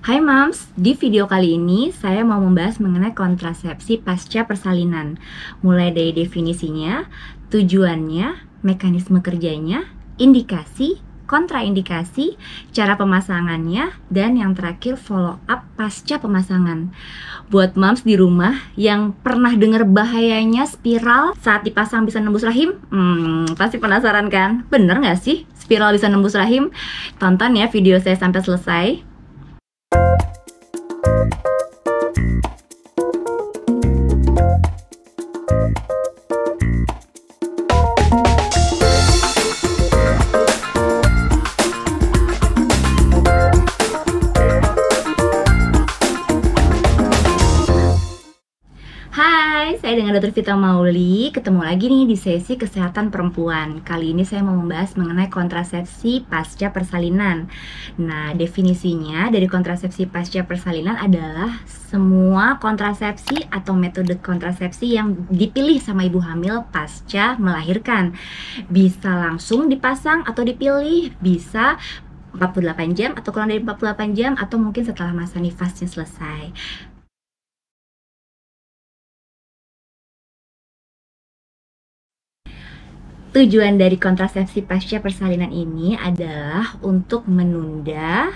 Hai Mams, di video kali ini saya mau membahas mengenai kontrasepsi pasca persalinan. Mulai dari definisinya, tujuannya, mekanisme kerjanya, indikasi, kontraindikasi, cara pemasangannya, dan yang terakhir follow up pasca pemasangan. Buat Mams di rumah yang pernah dengar bahayanya spiral saat dipasang bisa nembus rahim, pasti penasaran kan? Bener nggak sih spiral bisa nembus rahim? Tonton ya video saya sampai selesai. Hai, saya dengan Dr. Vita Mauli. Ketemu lagi nih di sesi kesehatan perempuan. Kali ini saya mau membahas mengenai kontrasepsi pasca persalinan. Nah, definisinya dari kontrasepsi pasca persalinan adalah semua kontrasepsi atau metode kontrasepsi yang dipilih sama ibu hamil pasca melahirkan. Bisa langsung dipasang atau dipilih, bisa 48 jam atau kurang dari 48 jam, atau mungkin setelah masa nifasnya selesai. Tujuan dari kontrasepsi pasca persalinan ini adalah untuk menunda,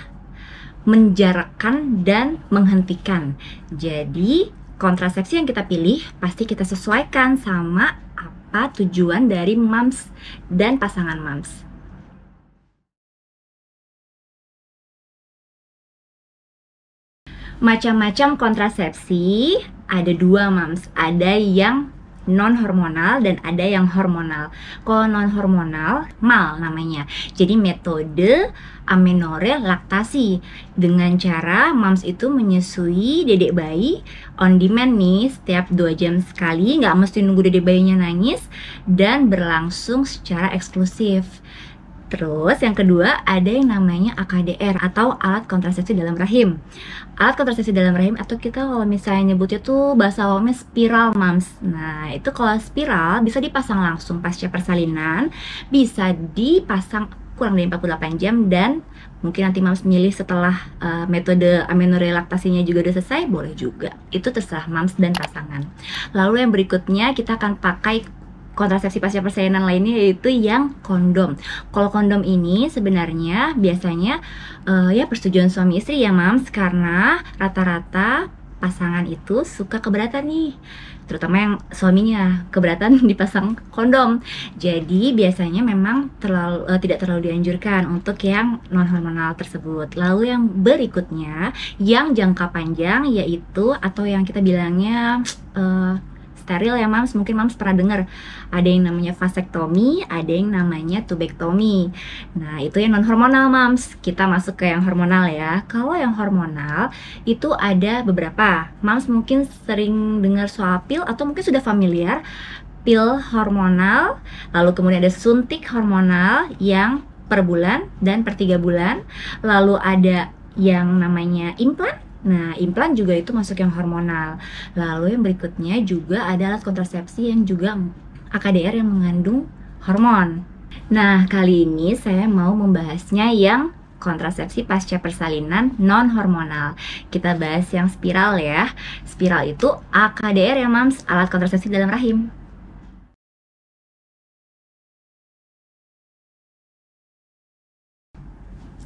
menjarakkan, dan menghentikan. Jadi, kontrasepsi yang kita pilih pasti kita sesuaikan sama apa tujuan dari Mams dan pasangan Mams. Macam-macam kontrasepsi ada dua Mams, ada yang non-hormonal dan ada yang hormonal. Kalau non-hormonal, MAL namanya. Jadi metode amenorrhea laktasi. Dengan cara Mams itu menyusui dedek bayi on demand nih, setiap 2 jam sekali, nggak mesti nunggu dedek bayinya nangis, dan berlangsung secara eksklusif. Terus yang kedua ada yang namanya AKDR atau alat kontrasepsi dalam rahim. Alat kontrasepsi dalam rahim atau kita kalau misalnya nyebutnya tuh bahasa awamnya spiral Mams. Nah, itu kalau spiral bisa dipasang langsung pasca persalinan, bisa dipasang kurang dari 48 jam, dan mungkin nanti Mams milih setelah metode amenorrhea laktasinya juga udah selesai, boleh juga. Itu terserah Mams dan pasangan. Lalu yang berikutnya kita akan pakai kontrasepsi pasca persalinan lainnya, yaitu yang kondom. Kalau kondom ini sebenarnya biasanya ya persetujuan suami istri ya Mams, karena rata-rata pasangan itu suka keberatan nih, terutama yang suaminya keberatan dipasang kondom. Jadi biasanya memang tidak terlalu dianjurkan untuk yang non hormonal tersebut. Lalu yang berikutnya yang jangka panjang, yaitu atau yang kita bilangnya steril ya Mams. Mungkin Mams pernah dengar ada yang namanya vasektomi, ada yang namanya tubektomi. Nah, itu yang non hormonal Mams. Kita masuk ke yang hormonal ya. Kalau yang hormonal itu ada beberapa. Mams mungkin sering dengar soal pil atau mungkin sudah familiar pil hormonal. Lalu kemudian ada suntik hormonal yang per bulan dan per 3 bulan. Lalu ada yang namanya implan. Nah, implan juga itu masuk yang hormonal. Lalu yang berikutnya juga ada alat kontrasepsi yang juga AKDR yang mengandung hormon. Nah, kali ini saya mau membahasnya yang kontrasepsi pasca persalinan non hormonal. Kita bahas yang spiral ya. Spiral itu AKDR ya Mams, alat kontrasepsi dalam rahim.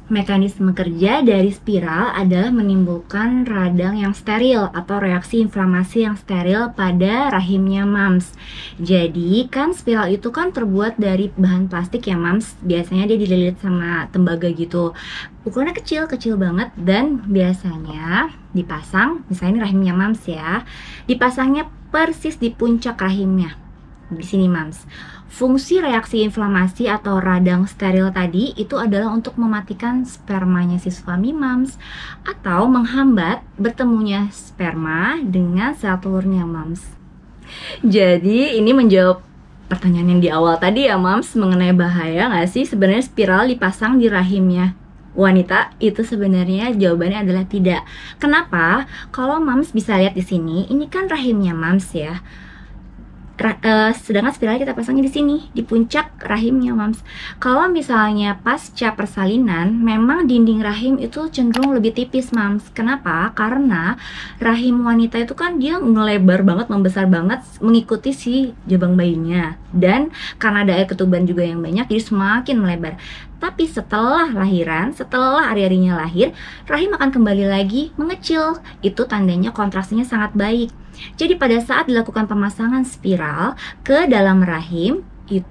Mekanisme kerja dari spiral adalah menimbulkan radang yang steril atau reaksi inflamasi yang steril pada rahimnya Mams. Jadi kan spiral itu kan terbuat dari bahan plastik ya Mams. Biasanya dia dililit sama tembaga gitu. Ukurannya kecil banget, dan biasanya dipasang, misalnya ini rahimnya Mams ya, dipasangnya persis di puncak rahimnya. Di sini Mams. Fungsi reaksi inflamasi atau radang steril tadi itu adalah untuk mematikan spermanya si suami Mams, atau menghambat bertemunya sperma dengan sel telurnya Mams. Jadi ini menjawab pertanyaan yang di awal tadi ya Mams, mengenai bahaya nggak sih sebenarnya spiral dipasang di rahimnya wanita. Itu sebenarnya jawabannya adalah tidak. Kenapa? Kalau Mams bisa lihat di sini, ini kan rahimnya Mams ya. Sedangkan spiralnya kita pasangnya di sini, di puncak rahimnya, Mams. Kalau misalnya pasca persalinan, memang dinding rahim itu cenderung lebih tipis, Mams. Kenapa? Karena rahim wanita itu kan dia ngelebar banget, membesar banget mengikuti si jabang bayinya. Dan karena ada air ketuban juga yang banyak, jadi semakin melebar. Tapi setelah lahiran, setelah Ari-arinya lahir, rahim akan kembali lagi mengecil. Itu tandanya kontraksinya sangat baik. Jadi pada saat dilakukan pemasangan spiral ke dalam rahim,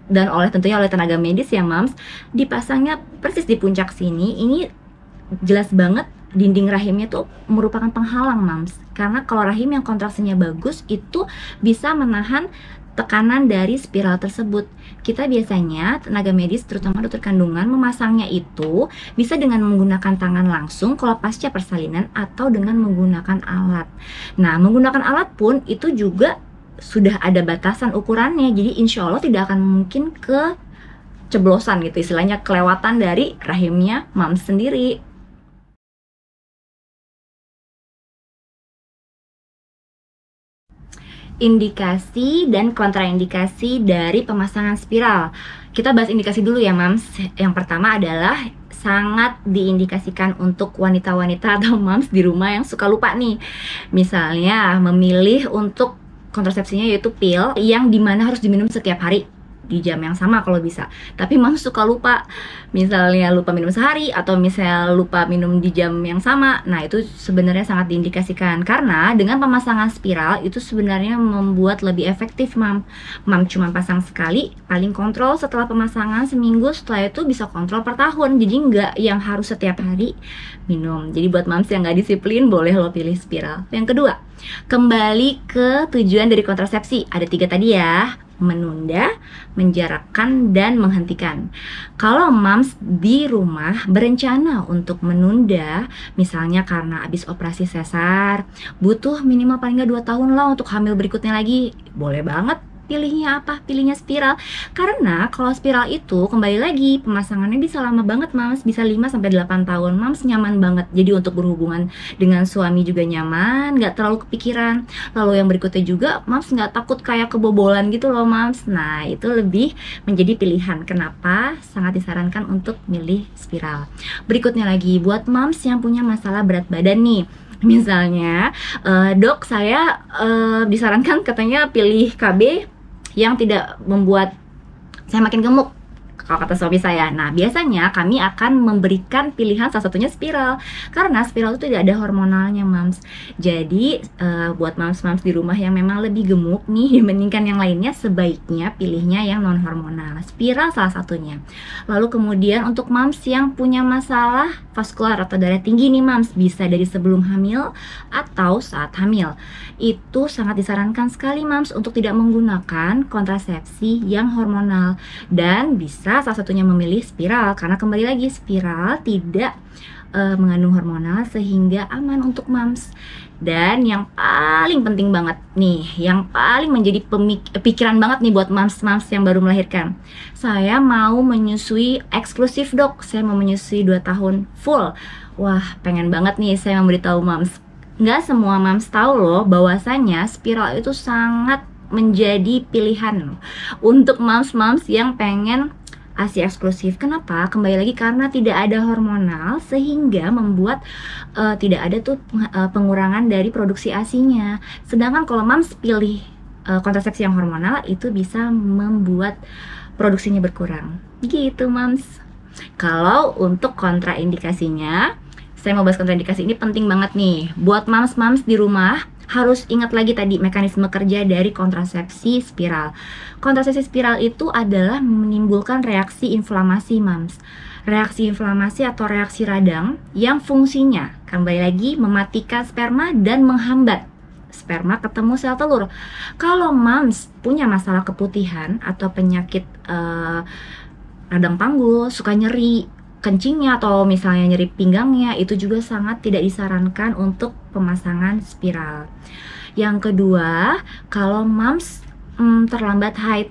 dan tentunya oleh tenaga medis ya, Mams, dipasangnya persis di puncak sini, ini jelas banget dinding rahimnya tuh merupakan penghalang, Mams. Karena kalau rahim yang kontraksinya bagus, itu bisa menahan tekanan dari spiral tersebut. Kita biasanya, tenaga medis, terutama dokter kandungan, memasangnya itu bisa dengan menggunakan tangan langsung kalau pasca persalinan atau dengan menggunakan alat. Nah, menggunakan alat pun itu juga sudah ada batasan ukurannya, jadi insya Allah tidak akan mungkin keceblosan gitu, istilahnya kelewatan dari rahimnya Mams sendiri. Indikasi dan kontraindikasi dari pemasangan spiral. Kita bahas indikasi dulu ya, Mams. Yang pertama adalah sangat diindikasikan untuk wanita-wanita atau Mams di rumah yang suka lupa nih. Misalnya memilih untuk kontrasepsinya yaitu pil yang dimana harus diminum setiap hari di jam yang sama kalau bisa. Tapi Mams suka lupa, misalnya lupa minum sehari atau misalnya lupa minum di jam yang sama. Nah, itu sebenarnya sangat diindikasikan karena dengan pemasangan spiral itu sebenarnya membuat lebih efektif, Mam cuma pasang sekali, paling kontrol setelah pemasangan seminggu, setelah itu bisa kontrol per tahun. Jadi nggak yang harus setiap hari minum. Jadi buat Mams yang nggak disiplin, boleh lo pilih spiral. Yang kedua, kembali ke tujuan dari kontrasepsi. Ada 3 tadi ya: menunda, menjarakkan, dan menghentikan. Kalau Mams di rumah berencana untuk menunda, misalnya karena habis operasi sesar, butuh minimal paling nggak 2 tahun lah untuk hamil berikutnya lagi, boleh banget pilihnya apa? Pilihnya spiral. Karena kalau spiral itu kembali lagi pemasangannya bisa lama banget, Mams, bisa 5-8 tahun. Mams nyaman banget. Jadi untuk berhubungan dengan suami juga nyaman, nggak terlalu kepikiran. Lalu yang berikutnya juga Mams nggak takut kayak kebobolan gitu loh, Mams. Nah, itu lebih menjadi pilihan. Kenapa sangat disarankan untuk milih spiral. Berikutnya lagi buat Mams yang punya masalah berat badan nih. Misalnya, dok saya disarankan katanya pilih KB yang tidak membuat saya makin gemuk, kalau kata suami saya. Nah, biasanya kami akan memberikan pilihan salah satunya spiral, karena spiral itu tidak ada hormonalnya, Mams. Jadi buat Mams di rumah yang memang lebih gemuk nih dibandingkan yang lainnya, sebaiknya pilihnya yang non hormonal, spiral salah satunya. Lalu kemudian untuk Mams yang punya masalah vaskular atau darah tinggi nih, Mams, bisa dari sebelum hamil atau saat hamil. Itu sangat disarankan sekali, Mams, untuk tidak menggunakan kontrasepsi yang hormonal, dan bisa salah satunya memilih spiral, karena kembali lagi spiral tidak mengandung hormonal sehingga aman untuk Mams. Dan yang paling penting banget nih, yang paling menjadi pikiran banget nih buat Mams yang baru melahirkan, saya mau menyusui eksklusif, dok, saya mau menyusui 2 tahun full. Wah, pengen banget nih saya memberitahu Mams, nggak semua Mams tahu loh bahwasanya spiral itu sangat menjadi pilihan untuk Mams yang pengen ASI eksklusif. Kenapa? Kembali lagi karena tidak ada hormonal sehingga membuat tidak ada tuh pengurangan dari produksi ASInya. Sedangkan kalau Mams pilih kontrasepsi yang hormonal, itu bisa membuat produksinya berkurang. Gitu, Mams. Kalau untuk kontraindikasinya, saya mau bahas kontraindikasi ini penting banget nih buat Mams di rumah. Harus ingat lagi tadi mekanisme kerja dari kontrasepsi spiral. Kontrasepsi spiral itu adalah menimbulkan reaksi inflamasi, Mams. Reaksi inflamasi atau reaksi radang yang fungsinya kembali lagi mematikan sperma dan menghambat sperma ketemu sel telur. Kalau Mams punya masalah keputihan atau penyakit radang panggul, suka nyeri kencingnya atau misalnya nyeri pinggangnya, itu juga sangat tidak disarankan untuk pemasangan spiral. Yang kedua, kalau Mams terlambat haid,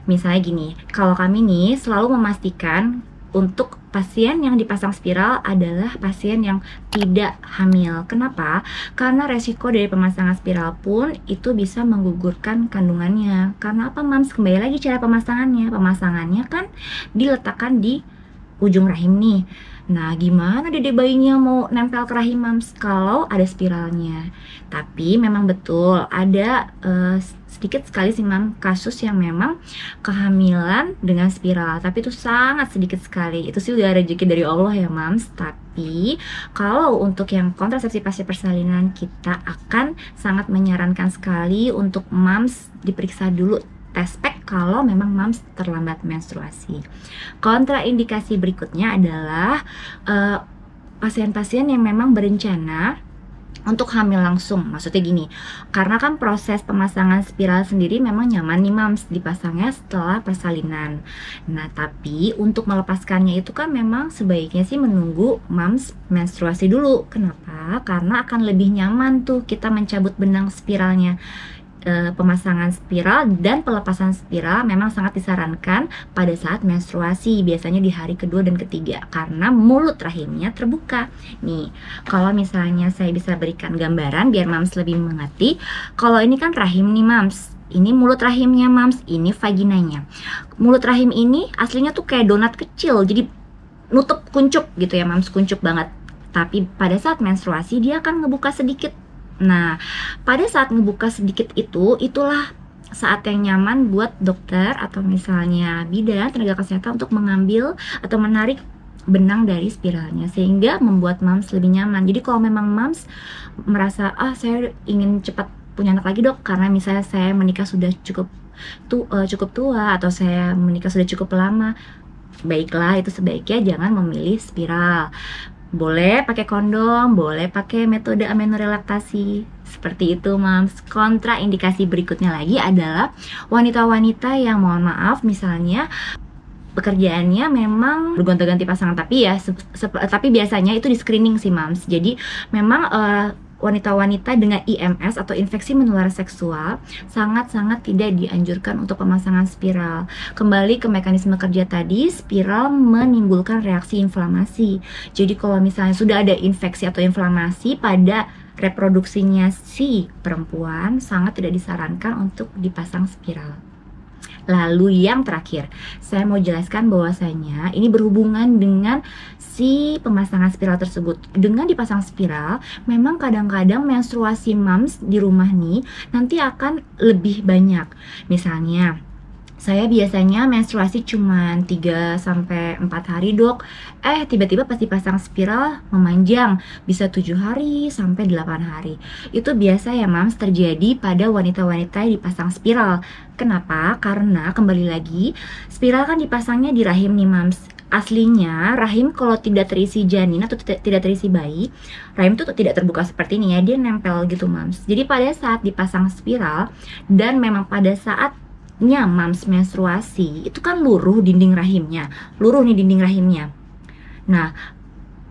misalnya gini, kalau kami nih selalu memastikan untuk pasien yang dipasang spiral adalah pasien yang tidak hamil. Kenapa? Karena resiko dari pemasangan spiral pun itu bisa menggugurkan kandungannya. Karena apa, Mams? Kembali lagi cara pemasangannya. Pemasangannya kan diletakkan di ujung rahim nih. Nah, gimana dede bayinya mau nempel ke rahim, Mams, kalau ada spiralnya? Tapi memang betul ada sedikit sekali sih, Mam, kasus yang memang kehamilan dengan spiral. Tapi itu sangat sedikit sekali. Itu sih udah rezeki dari Allah ya, Mams. Tapi kalau untuk yang kontrasepsi pasca persalinan, kita akan sangat menyarankan sekali untuk Mams diperiksa dulu tes pack kalau memang Mams terlambat menstruasi. Kontraindikasi berikutnya adalah pasien-pasien yang memang berencana untuk hamil langsung. Maksudnya gini, karena kan proses pemasangan spiral sendiri memang nyaman nih, Mams, dipasangnya setelah persalinan. Nah, tapi untuk melepaskannya itu kan memang sebaiknya sih menunggu Mams menstruasi dulu. Kenapa? Karena akan lebih nyaman tuh kita mencabut benang spiralnya. Pemasangan spiral dan pelepasan spiral memang sangat disarankan pada saat menstruasi, biasanya di hari kedua dan ketiga, karena mulut rahimnya terbuka. Nih, kalau misalnya saya bisa berikan gambaran biar Mams lebih mengerti. Kalau ini kan rahim nih, Mams. Ini mulut rahimnya, Mams. Ini vaginanya. Mulut rahim ini aslinya tuh kayak donat kecil, jadi nutup, kuncup gitu ya, Mams, kuncup banget. Tapi pada saat menstruasi dia akan ngebuka sedikit. Nah, pada saat ngebuka sedikit itulah saat yang nyaman buat dokter atau misalnya bidan, tenaga kesehatan untuk mengambil atau menarik benang dari spiralnya, sehingga membuat Mams lebih nyaman. Jadi kalau memang Mams merasa, saya ingin cepat punya anak lagi, Dok, karena misalnya saya menikah sudah cukup tua atau saya menikah sudah cukup lama, baiklah, itu sebaiknya jangan memilih spiral. Boleh pakai kondom, boleh pakai metode amenorelaktasi. Seperti itu, Mams. Kontraindikasi berikutnya lagi adalah wanita-wanita yang, mohon maaf, misalnya pekerjaannya memang bergonta-ganti pasangan, tapi biasanya itu di screening sih, Mams. Jadi memang wanita-wanita dengan IMS atau infeksi menular seksual sangat-sangat tidak dianjurkan untuk pemasangan spiral. Kembali ke mekanisme kerja tadi, spiral menimbulkan reaksi inflamasi. Jadi kalau misalnya sudah ada infeksi atau inflamasi pada reproduksinya si perempuan, sangat tidak disarankan untuk dipasang spiral. Lalu yang terakhir, saya mau jelaskan bahwasanya ini berhubungan dengan si pemasangan spiral tersebut. Dengan dipasang spiral, memang kadang-kadang menstruasi Mams di rumah nih nanti akan lebih banyak. Misalnya, saya biasanya menstruasi cuma 3-4 hari, Dok. Tiba-tiba pas dipasang spiral memanjang, bisa 7 hari sampai 8 hari. Itu biasa ya, Mams, terjadi pada wanita-wanita yang dipasang spiral. Kenapa? Karena kembali lagi, spiral kan dipasangnya di rahim nih, Mams. Aslinya rahim kalau tidak terisi janin atau tidak terisi bayi, rahim itu tidak terbuka seperti ini ya, dia nempel gitu, Mams. Jadi pada saat dipasang spiral dan memang pada saat Mams menstruasi, itu kan luruh dinding rahimnya, luruh nih dinding rahimnya. Nah,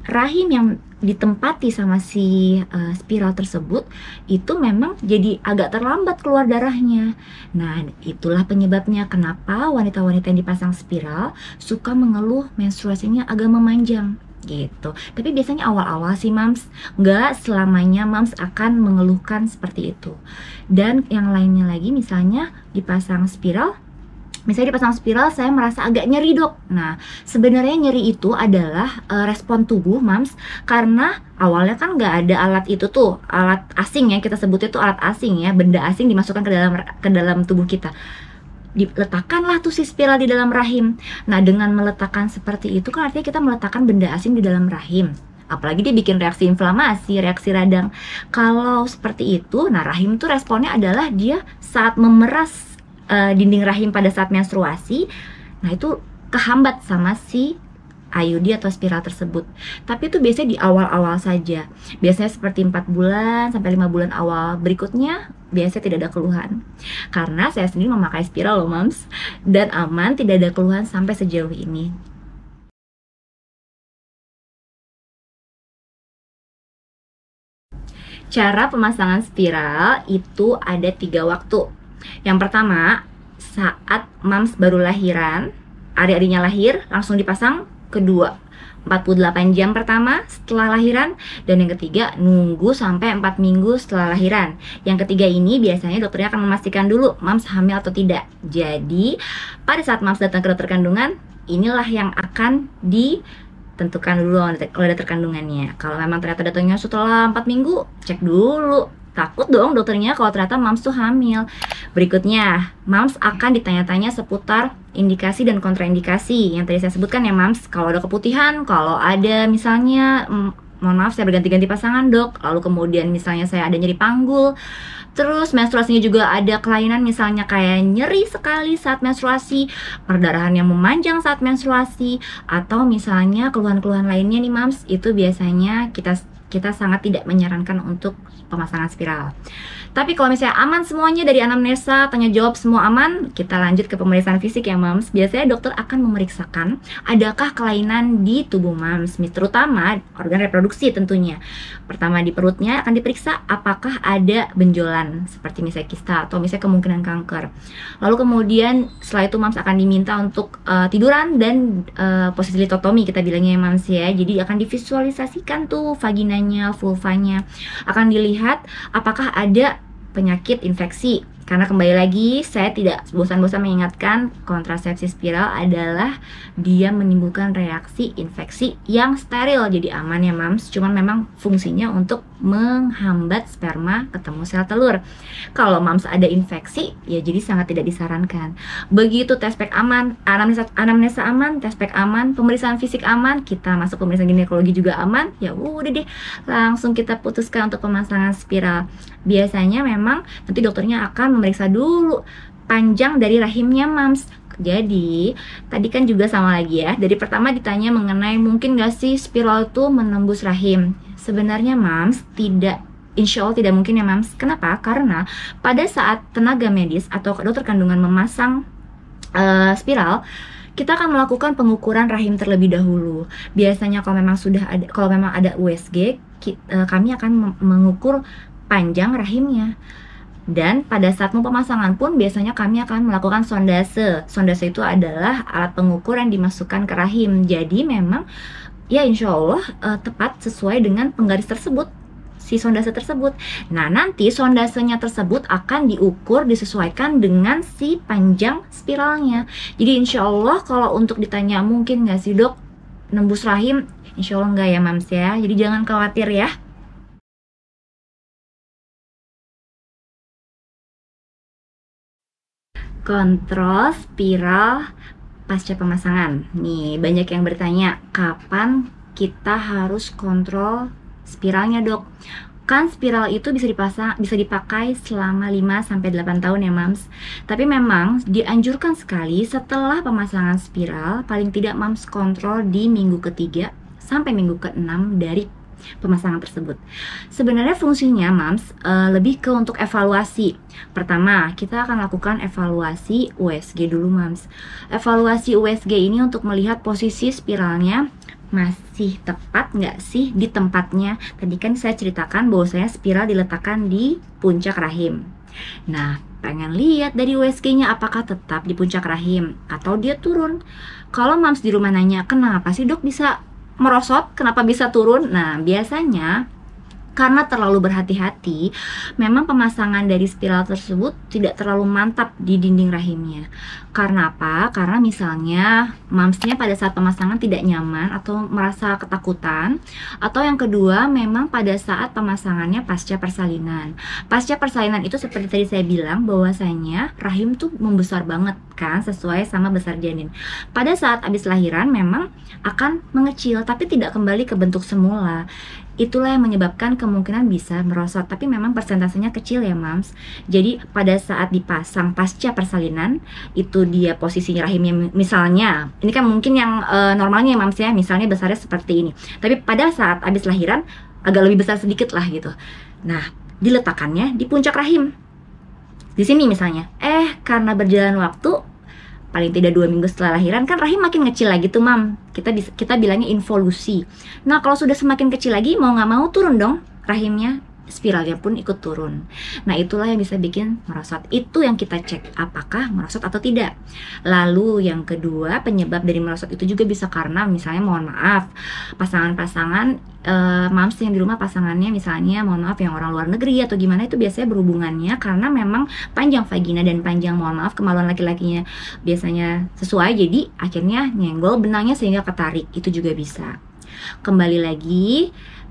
rahim yang ditempati sama si spiral tersebut itu memang jadi agak terlambat keluar darahnya. Nah, itulah penyebabnya kenapa wanita-wanita yang dipasang spiral suka mengeluh menstruasinya agak memanjang gitu. Tapi biasanya awal-awal sih, Mams, nggak selamanya Mams akan mengeluhkan seperti itu. Dan yang lainnya lagi, misalnya dipasang spiral, saya merasa agak nyeri, Dok. Nah, sebenarnya nyeri itu adalah respon tubuh, Mams, karena awalnya kan nggak ada alat itu tuh, alat asing ya, kita sebutnya tuh alat asing ya, benda asing dimasukkan ke dalam tubuh kita. Diletakkanlah tuh si spiral di dalam rahim. Nah, dengan meletakkan seperti itu kan artinya kita meletakkan benda asing di dalam rahim. Apalagi dia bikin reaksi inflamasi, reaksi radang. Kalau seperti itu, nah rahim tuh responnya adalah dia saat memeras dinding rahim pada saat menstruasi. Nah, itu kehambat sama si IUD atau spiral tersebut. Tapi itu biasanya di awal-awal saja. Biasanya seperti 4 bulan sampai 5 bulan awal. Berikutnya biasanya tidak ada keluhan. Karena saya sendiri memakai spiral loh, Mams, dan aman, tidak ada keluhan sampai sejauh ini. Cara pemasangan spiral itu ada 3 waktu. Yang pertama, saat Mams baru lahiran, adik-adiknya lahir, langsung dipasang. Kedua, 48 jam pertama setelah lahiran, dan yang ketiga nunggu sampai 4 minggu setelah lahiran. Yang ketiga ini biasanya dokternya akan memastikan dulu mams hamil atau tidak. Jadi pada saat mams datang ke dokter kandungan, inilah yang akan ditentukan dulu oleh dokter kandungannya. Kalau memang ternyata datangnya setelah 4 minggu, cek dulu. Takut dong dokternya kalau ternyata mams tuh hamil. Berikutnya, mams akan ditanya-tanya seputar indikasi dan kontraindikasi yang tadi saya sebutkan ya mams. Kalau ada keputihan, kalau ada misalnya mohon maaf saya berganti-ganti pasangan dok, lalu kemudian misalnya saya ada nyeri panggul, terus menstruasinya juga ada kelainan, misalnya kayak nyeri sekali saat menstruasi, perdarahan yang memanjang saat menstruasi, atau misalnya keluhan-keluhan lainnya nih mams, itu biasanya kita sangat tidak menyarankan untuk pemasangan spiral. Tapi kalau misalnya aman semuanya dari anamnesa, tanya jawab semua aman, kita lanjut ke pemeriksaan fisik ya mams. Biasanya dokter akan memeriksakan adakah kelainan di tubuh mams, terutama organ reproduksi tentunya. Pertama di perutnya akan diperiksa apakah ada benjolan seperti misalnya kista atau misalnya kemungkinan kanker. Lalu kemudian setelah itu mams akan diminta untuk tiduran dan posisi litotomi kita bilangnya ya mams ya. Jadi akan divisualisasikan tuh vaginanya, vulvanya. Akan dilihat apakah ada penyakit infeksi. Karena kembali lagi saya tidak bosan-bosan mengingatkan, kontrasepsi spiral adalah dia menimbulkan reaksi infeksi yang steril. Jadi aman ya mams, cuman memang fungsinya untuk menghambat sperma ketemu sel telur. Kalau mams ada infeksi ya jadi sangat tidak disarankan. Begitu test pack aman, anamnesa aman, test pack aman, pemeriksaan fisik aman, kita masuk pemeriksaan ginekologi juga aman, ya udah deh langsung kita putuskan untuk pemasangan spiral. Biasanya memang nanti dokternya akan memeriksa dulu panjang dari rahimnya mams. Jadi tadi kan juga sama lagi ya, dari pertama ditanya mengenai mungkin gak sih spiral itu menembus rahim. Sebenarnya mams tidak, insya Allah tidak mungkin ya mams. Kenapa? Karena pada saat tenaga medis atau dokter kandungan memasang spiral, kita akan melakukan pengukuran rahim terlebih dahulu. Biasanya kalau memang ada USG, kami akan mengukur panjang rahimnya. Dan pada saat pemasangan pun biasanya kami akan melakukan sondase. Sondase itu adalah alat pengukur yang dimasukkan ke rahim. Jadi memang ya insya Allah tepat sesuai dengan penggaris tersebut, si sondase tersebut. Nah nanti sondasenya tersebut akan diukur disesuaikan dengan si panjang spiralnya. Jadi insya Allah kalau untuk ditanya mungkin nggak sih dok nembus rahim, insya Allah nggak ya mams ya. Jadi jangan khawatir ya. Kontrol spiral pasca pemasangan. Nih, banyak yang bertanya, kapan kita harus kontrol spiralnya, Dok? Kan spiral itu bisa dipakai selama 5-8 tahun ya, Mams. Tapi memang dianjurkan sekali setelah pemasangan spiral, paling tidak Mams kontrol di minggu ke-3 sampai minggu ke-6 dari pemasangan tersebut. Sebenarnya fungsinya mams lebih ke untuk evaluasi. Pertama, kita akan lakukan evaluasi USG dulu mams. Evaluasi USG ini untuk melihat posisi spiralnya masih tepat nggak sih di tempatnya. Tadi kan saya ceritakan bahwasanya spiral diletakkan di puncak rahim. Nah, pengen lihat dari USG-nya apakah tetap di puncak rahim atau dia turun. Kalau mams di rumah nanya, kenapa sih dok bisa merosot, kenapa bisa turun? Nah, biasanya karena terlalu berhati-hati, memang pemasangan dari spiral tersebut tidak terlalu mantap di dinding rahimnya. Karena apa? Karena misalnya mamsnya pada saat pemasangan tidak nyaman atau merasa ketakutan, atau yang kedua memang pada saat pemasangannya pasca persalinan. Pasca persalinan itu seperti tadi saya bilang bahwasanya rahim tuh membesar banget kan, sesuai sama besar janin. Pada saat habis lahiran memang akan mengecil tapi tidak kembali ke bentuk semula. Itulah yang menyebabkan kemungkinan bisa merosot, tapi memang persentasenya kecil ya mams. Jadi pada saat dipasang pasca persalinan, itu dia posisinya rahimnya misalnya, ini kan mungkin yang normalnya ya mams ya, misalnya besarnya seperti ini. Tapi pada saat habis lahiran agak lebih besar sedikit lah gitu. Nah, diletakkannya di puncak rahim. Di sini misalnya, karena berjalan waktu paling tidak 2 minggu setelah lahiran kan rahim makin kecil lagi tuh mam. Kita bilangnya involusi. Nah kalau sudah semakin kecil lagi mau nggak mau turun dong rahimnya. spiralnya pun ikut turun. Nah, itulah yang bisa bikin merosot. Itu yang kita cek, apakah merosot atau tidak. Lalu yang kedua, penyebab dari merosot itu juga bisa karena misalnya, mohon maaf, pasangan-pasangan moms yang di rumah pasangannya misalnya, mohon maaf, yang orang luar negeri atau gimana, itu biasanya berhubungannya karena memang panjang vagina dan panjang, mohon maaf, kemaluan laki-lakinya biasanya sesuai, jadi akhirnya nyenggol benangnya sehingga ketarik. Itu juga bisa. Kembali lagi,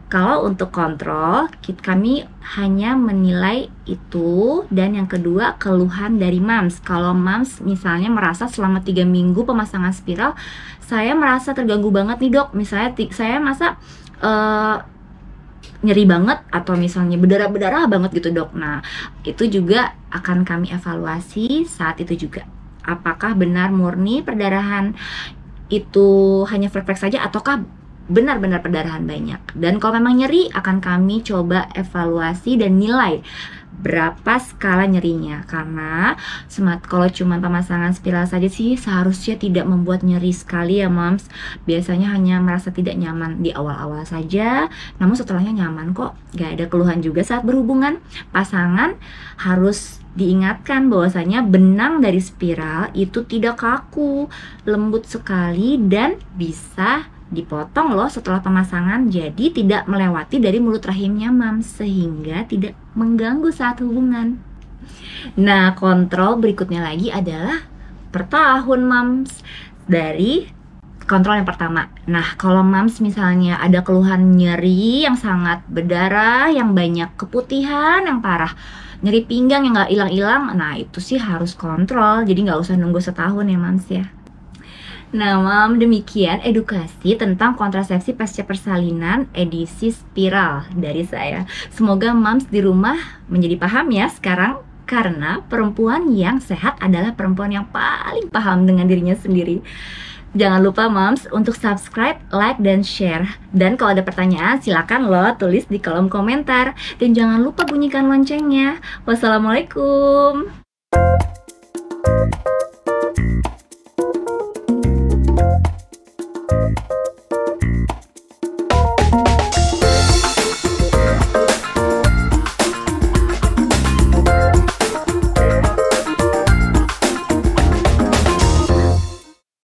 kalau untuk kontrol, kami hanya menilai itu. Dan yang kedua, keluhan dari moms. Kalau moms misalnya merasa selama 3 minggu pemasangan spiral, saya merasa terganggu banget nih dok. Misalnya saya merasa nyeri banget, atau misalnya berdarah-berdarah banget gitu dok. Nah, itu juga akan kami evaluasi saat itu juga. Apakah benar murni perdarahan itu hanya flek-flek saja, ataukah benar-benar perdarahan banyak. Dan kalau memang nyeri, akan kami coba evaluasi dan nilai berapa skala nyerinya. Karena kalau cuma pemasangan spiral saja sih seharusnya tidak membuat nyeri sekali ya moms. Biasanya hanya merasa tidak nyaman di awal-awal saja, namun setelahnya nyaman kok, gak ada keluhan juga saat berhubungan. Pasangan harus diingatkan bahwasanya benang dari spiral itu tidak kaku, lembut sekali, dan bisa dipotong loh setelah pemasangan, jadi tidak melewati dari mulut rahimnya moms, sehingga tidak mengganggu saat hubungan. Nah, kontrol berikutnya lagi adalah per tahun moms. Dari kontrol yang pertama, nah kalau moms misalnya ada keluhan nyeri yang sangat berdarah, yang banyak keputihan yang parah, nyeri pinggang yang gak hilang-hilang, nah itu sih harus kontrol, jadi gak usah nunggu setahun ya moms ya. Nah, Mam, demikian edukasi tentang kontrasepsi pasca persalinan edisi spiral dari saya. Semoga Mams di rumah menjadi paham ya sekarang, karena perempuan yang sehat adalah perempuan yang paling paham dengan dirinya sendiri. Jangan lupa Mams untuk subscribe, like, dan share. Dan kalau ada pertanyaan silakan lo tulis di kolom komentar. Dan jangan lupa bunyikan loncengnya. Wassalamualaikum.